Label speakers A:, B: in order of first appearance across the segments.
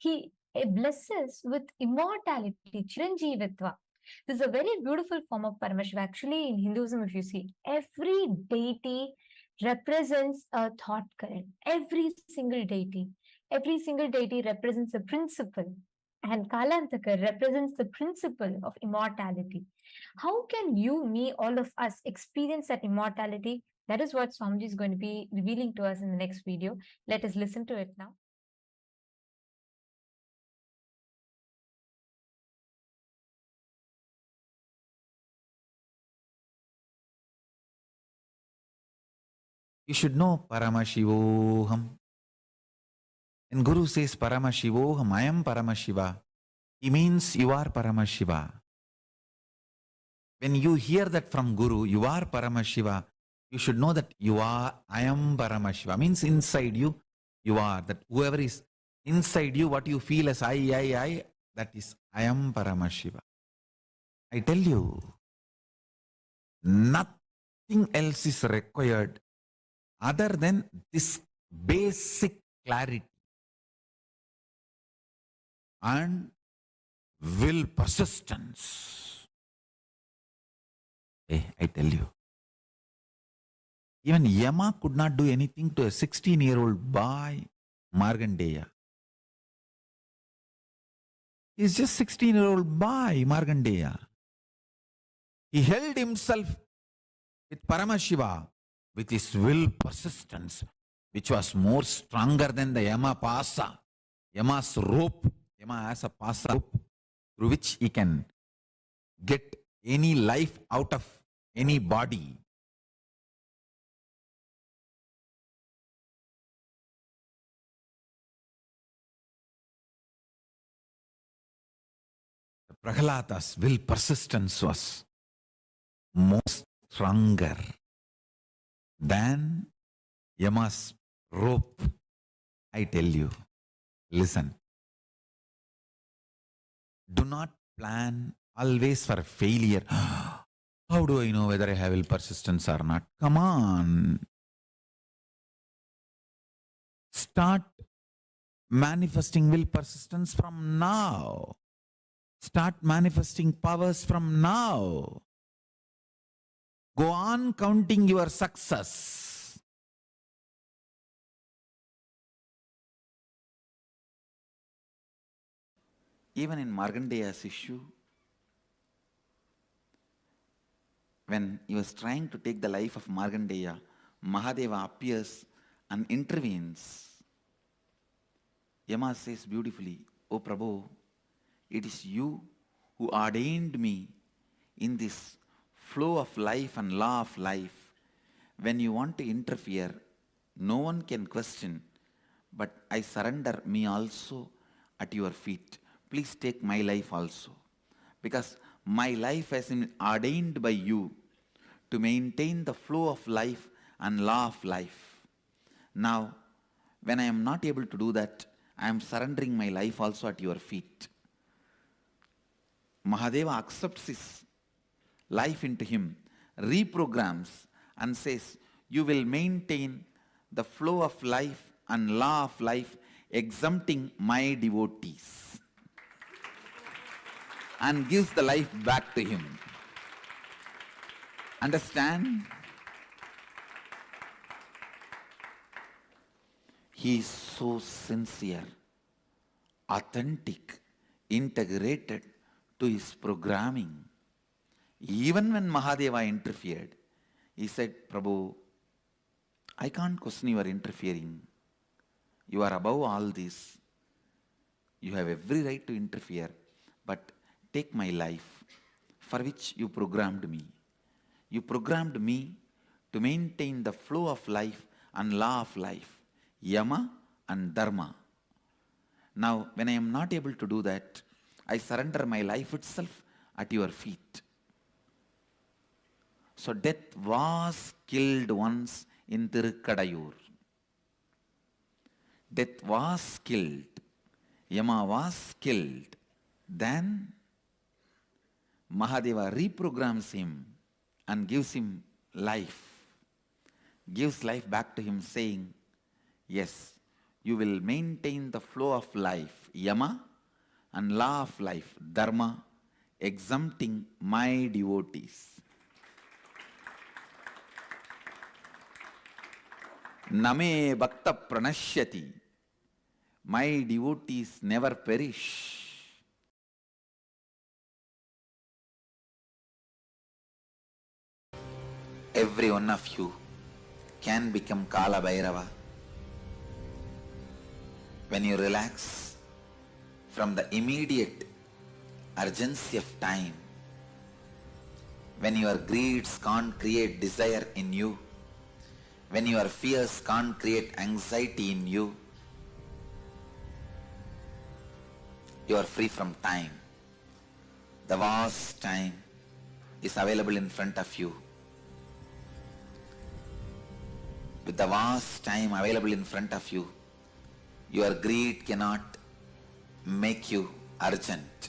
A: He blesses with immortality, Chiranjeevitva. This is a very beautiful form of Paramashiva. Actually, in Hinduism, if you see, every deity represents a thought current. Every single deity. Every single deity represents a principle. And Kalantakar represents the principle of immortality. How can you, me, all of us experience that immortality? That is what Swamiji is going to be revealing to us in the next video. Let us listen to it now.
B: You should know Paramashivoham. And Guru says Paramashivoham, I am Paramashiva. He means you are Paramashiva. When you hear that from Guru, you are Paramashiva, you should know that I am Paramashiva. Means inside you, you are. That whoever is inside you, what you feel as I, that is I am Paramashiva. I tell you, nothing else is required other than this basic clarity and will persistence. Hey, I tell you, even Yama could not do anything to a 16-year-old boy, Markandeya. He's just 16-year-old boy, Markandeya. He held himself with Paramashiva, with his will persistence, which was more stronger than the Yama Pasa, Yama's rope. Yama has a Pasa rope through which he can get any life out of any body. Prahlada's will persistence was more stronger than Yama's rope. I tell you, listen. Do not plan always for failure. How do I know whether I have will persistence or not? Come on. Start manifesting will persistence from now. Start manifesting powers from now. Go on counting your success. Even in Markandeya's issue, when he was trying to take the life of Markandeya, Mahadeva appears and intervenes. Yama says beautifully, "O Prabhu, it is you who ordained me in this flow of life and law of life. When you want to interfere, no one can question, but I surrender me also at your feet. Please take my life also, because my life has been ordained by you to maintain the flow of life and law of life. Now, when I am not able to do that, I am surrendering my life also at your feet." Mahadeva accepts his life into him, reprograms and says, "You will maintain the flow of life and law of life, exempting my devotees," and gives the life back to him. Understand? He is so sincere, authentic, integrated to his programming. Even when Mahadeva interfered, he said, "Prabhu, I can't question your interfering. You are above all this. You have every right to interfere, but take my life, for which you programmed me. You programmed me to maintain the flow of life and law of life, Yama and Dharma. Now, when I am not able to do that, I surrender my life itself at your feet." So death was killed once in Tirukadayur. Death was killed. Yama was killed. Then Mahadeva reprograms him and gives him life. Gives life back to him, saying, "Yes, you will maintain the flow of life, yama, and law of life, dharma, exempting my devotees. Name bhakta pranashyati. My devotees never perish. Every one of you can become Kala Bhairava when you relax from the immediate urgency of time, when your greeds can't create desire in you, when your fears can't create anxiety in you, you are free from time. The vast time is available in front of you. With the vast time available in front of you, your greed cannot make you urgent.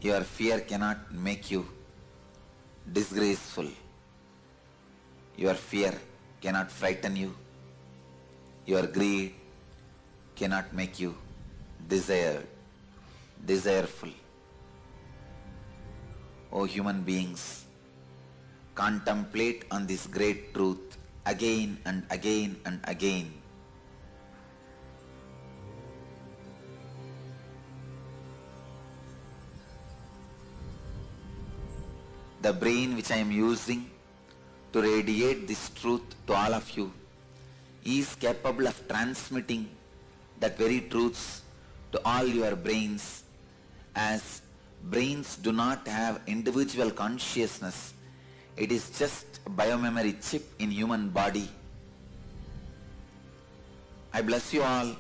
B: Your fear cannot make you disgraceful. Your fear cannot frighten you. Your greed cannot make you desireful. O human beings, contemplate on this great truth again and again and again. The brain which I am using to radiate this truth to all of you is capable of transmitting that very truths to all your brains, as brains do not have individual consciousness. It is just a biomemory chip in human body. I bless you all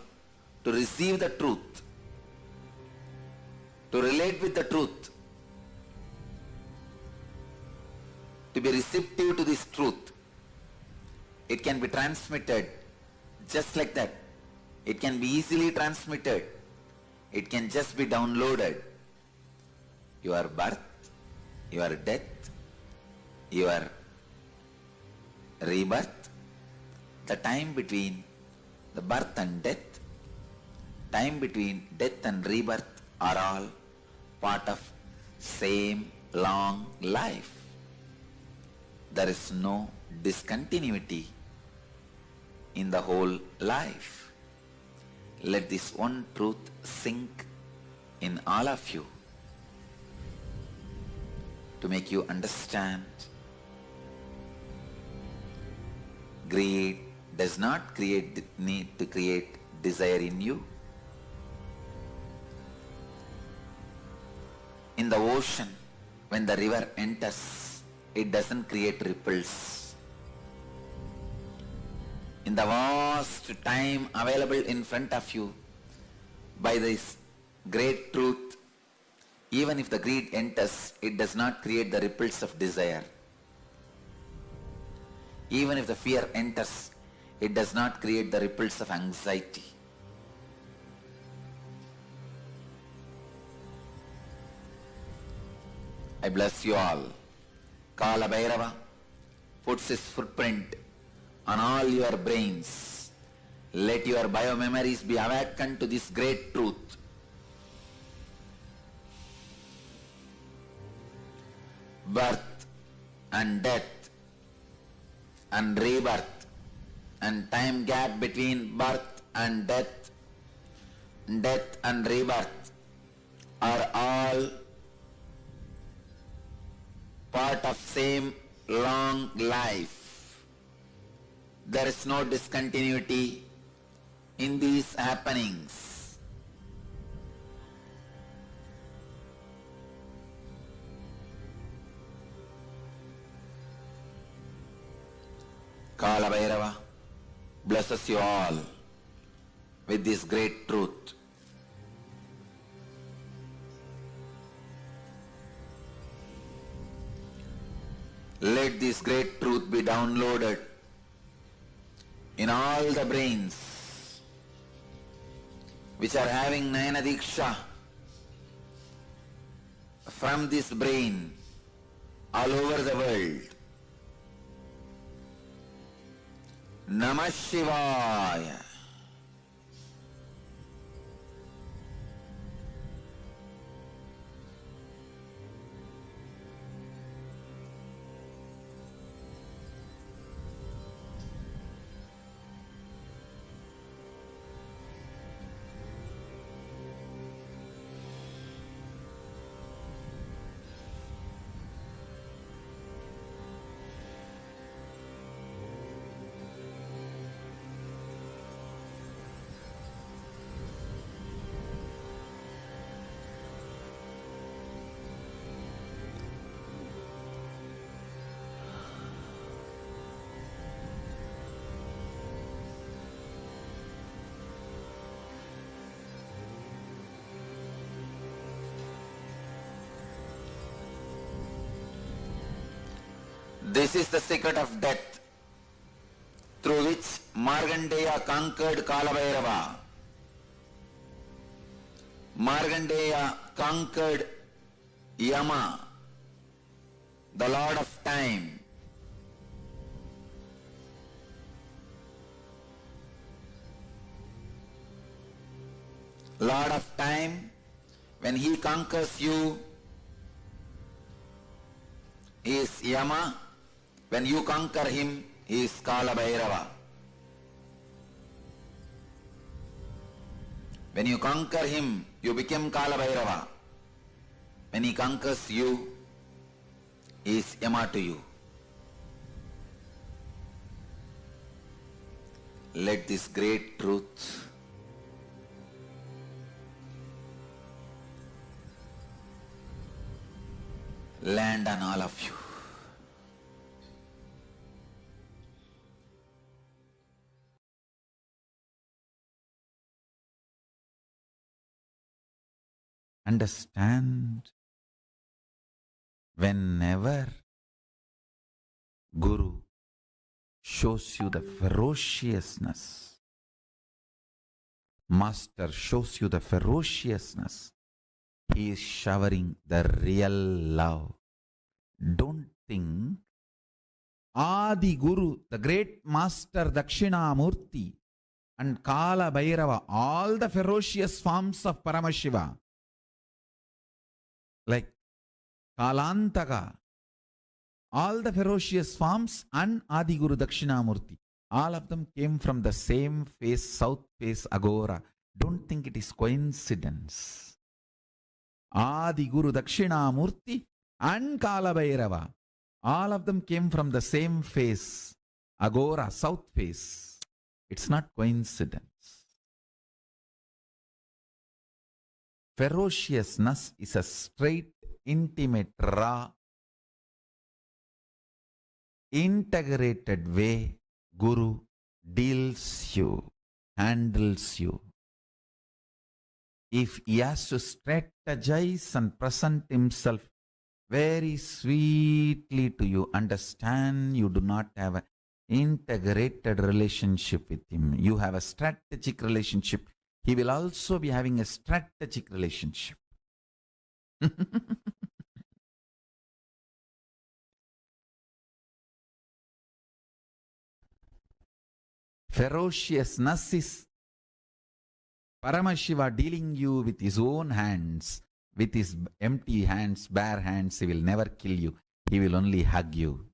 B: to receive the truth, to relate with the truth, to be receptive to this truth. It can be transmitted just like that. It can be easily transmitted. It can just be downloaded. Your birth, your death, your rebirth, the time between the birth and death, time between death and rebirth are all part of same long life. There is no discontinuity in the whole life. Let this one truth sink in all of you to make you understand. Greed does not create the need to create desire in you. In the ocean, when the river enters, it doesn't create ripples. In the vast time available in front of you, by this great truth, even if the greed enters, it does not create the ripples of desire. Even if the fear enters, it does not create the ripples of anxiety. I bless you all. Kala Bhairava puts his footprint on all your brains. Let your biomemories be awakened to this great truth. Birth and death and rebirth and time gap between birth and death and rebirth are all part of same long life. There is no discontinuity in these happenings. Kala Bhairava blesses you all with this great truth. Let this great truth be downloaded in all the brains which are having Nayana Diksha from this brain all over the world. Namah Shivaya. This is the secret of death, through which Markandeya conquered Kalabhairava. Markandeya conquered Yama, the Lord of Time. Lord of Time, when he conquers you, he is Yama. When you conquer him, he is Kalabhairava. When you conquer him, you become Kalabhairava. When he conquers you, he is Yama to you. Let this great truth land on all of you. Understand, whenever Guru shows you the ferociousness, Master shows you the ferociousness, he is showering the real love. Don't think Adi Guru, the great Master Dakshinamurti and Kala Bhairava, all the ferocious forms of Paramashiva, like Kalantakar, all the ferocious forms, and Adi Guru Dakshinamurti, all of them came from the same face, south face Agora. Don't think it is coincidence. Adi Guru Dakshinamurti and Kala Bhairava, all of them came from the same face, Agora, south face. It's not coincidence. Ferociousness is a straight, intimate, raw, integrated way Guru deals you, handles you. If he has to strategize and present himself very sweetly to you, understand you do not have an integrated relationship with him. You have a strategic relationship. He will also be having a strategic relationship. Ferociousness is Paramashiva dealing you with his own hands, with his empty hands, bare hands. He will never kill you. He will only hug you.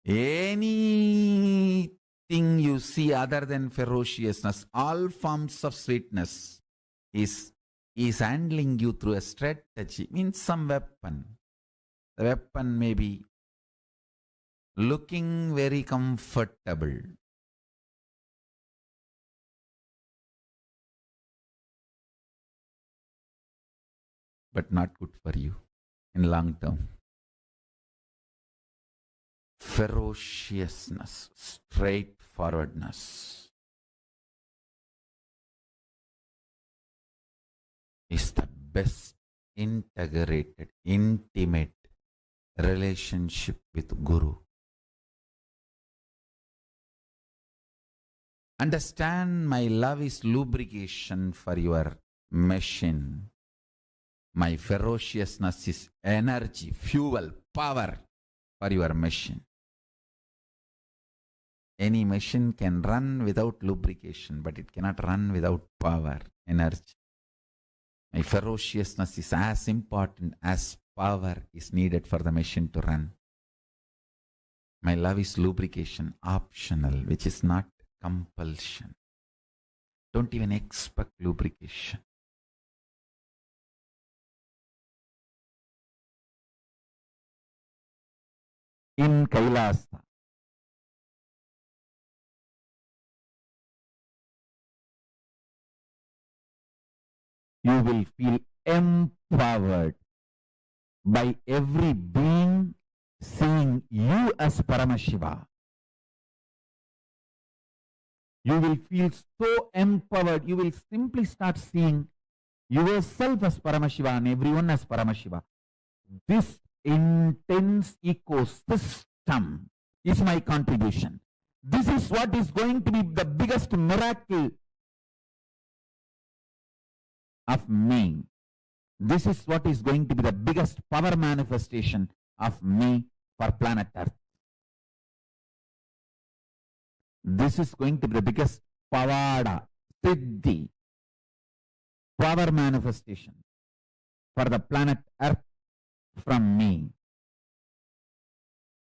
B: Anything you see other than ferociousness, all forms of sweetness, is handling you through a strategy, means some weapon. The weapon may be looking very comfortable, but not good for you in long term. Ferociousness, straightforwardness is the best integrated, intimate relationship with Guru. Understand, my love is lubrication for your machine. My ferociousness is energy, fuel, power for your machine. Any machine can run without lubrication, but it cannot run without power, energy. My ferociousness is as important as power is needed for the machine to run. My love is lubrication, optional, which is not compulsion. Don't even expect lubrication. In Kailasa, you will feel empowered by every being seeing you as Paramashiva. You will feel so empowered, you will simply start seeing yourself as Paramashiva and everyone as Paramashiva. This intense ecosystem is my contribution. This is what is going to be the biggest miracle of me. This is what is going to be the biggest power manifestation of me for planet Earth. This is going to be the biggest pavada, siddhi, power manifestation for the planet Earth from me.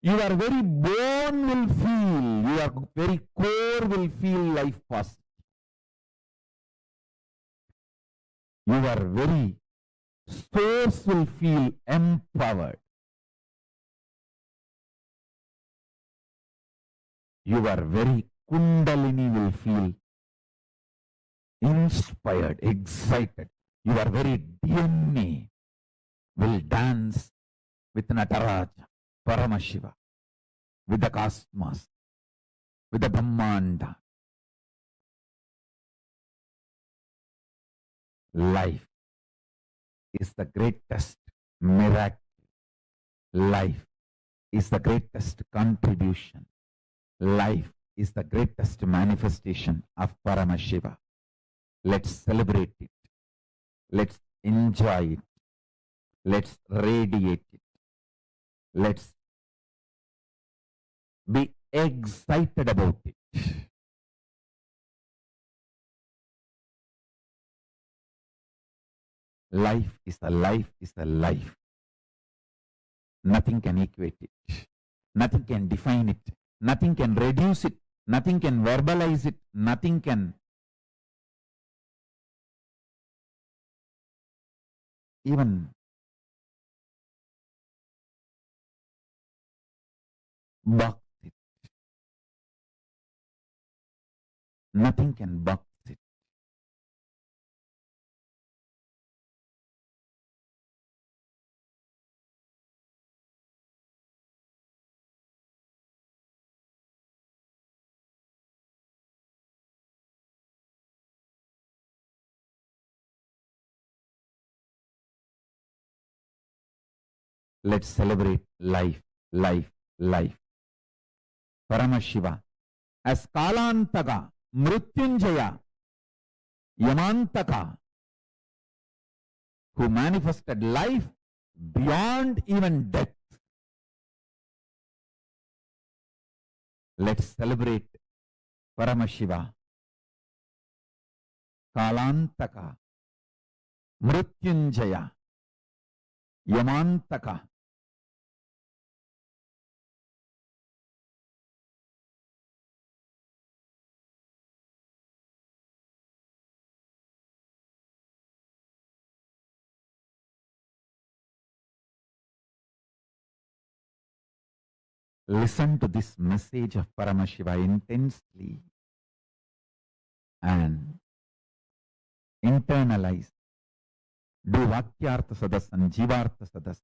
B: Your very bone will feel, your very core will feel life positive. Your very source will feel empowered. Your very kundalini will feel inspired, excited. Your very DNA will dance with Nataraja, Paramashiva, with the cosmos, with the Brahmanda. Life is the greatest miracle. Life is the greatest contribution. Life is the greatest manifestation of Paramashiva. Let's celebrate it. Let's enjoy it. Let's radiate it. Let's be excited about it. Life is a life is a life. Nothing can equate it. Nothing can define it. Nothing can reduce it. Nothing can verbalize it. Nothing can even box it. Nothing can box it. Let's celebrate life, life, life. Paramashiva as Kalantaka, Mrityunjaya, Yamantaka, who manifested life beyond even death. Let's celebrate Paramashiva, Kalantaka, Mrityunjaya, Yamantaka. Listen to this message of Paramashiva intensely and internalize. Do Vakyartha Sadas and Jivartha Sadas.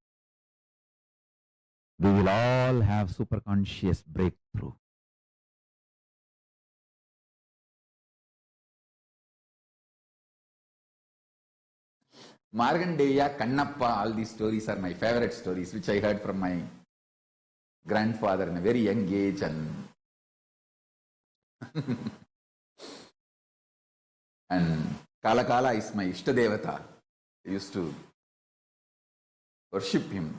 B: We will all have superconscious breakthrough. Margandeya, Kannappa, all these stories are my favorite stories, which I heard from my grandfather in a very young age, and and Kalakala is my Ishtadevata. I used to worship him.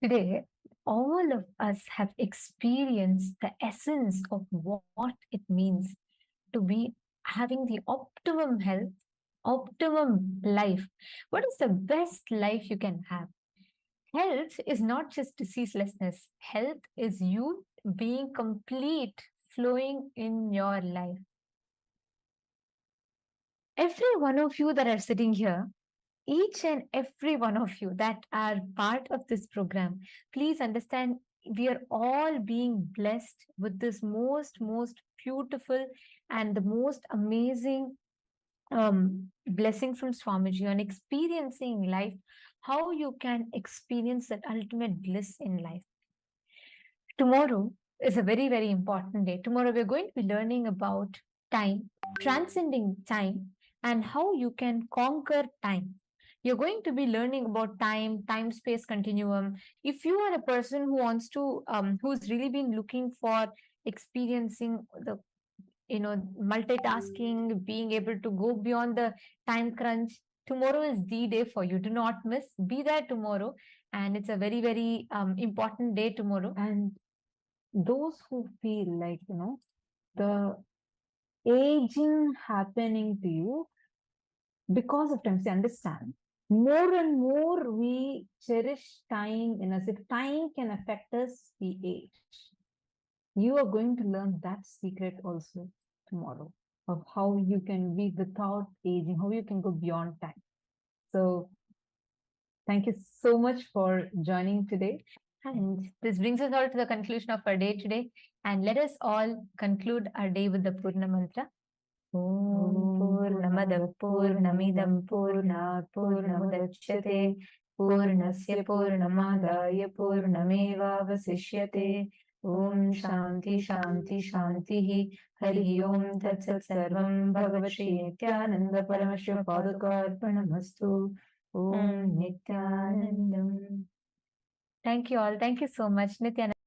A: Today, all of us have experienced the essence of what it means to be having the optimum health, optimum life. What is the best life you can have? Health is not just diseaselessness. Health is you being complete, flowing in your life. Every one of you that are sitting here, each and every one of you that are part of this program, please understand we are all being blessed with this most beautiful and the most amazing blessing from Swamiji on experiencing life, how you can experience that ultimate bliss in life. Tomorrow is a very important day. Tomorrow we're going to be learning about time, transcending time, and how you can conquer time. You're going to be learning about time space continuum. If you are a person who wants to, who's really been looking for experiencing the multitasking, being able to go beyond the time crunch, tomorrow is the day for you. Do not miss. Be there tomorrow, and it's a very important day tomorrow.
C: And those who feel like, the aging happening to you because of time, understand, more and more we cherish time in us. If time can affect us, we age. You are going to learn that secret also tomorrow, of how you can be without aging, how you can go beyond time. So thank you so much for joining today.
A: And this brings us all to the conclusion of our day today. And let us all conclude our day with the Purna Mantra. Om Purnamadav Purnamidam Purnat Purnamudachyate Purnasya Purnamadaya Purnamevavasishyate Om Shanti Shanti Shanti Hari Om Tat Sat Sarvam Bhagavat Shri Nithyananda Paramashiva Padukarpanamastu Om Nithyanandam. Thank you all. Thank you so much, Nithyananda.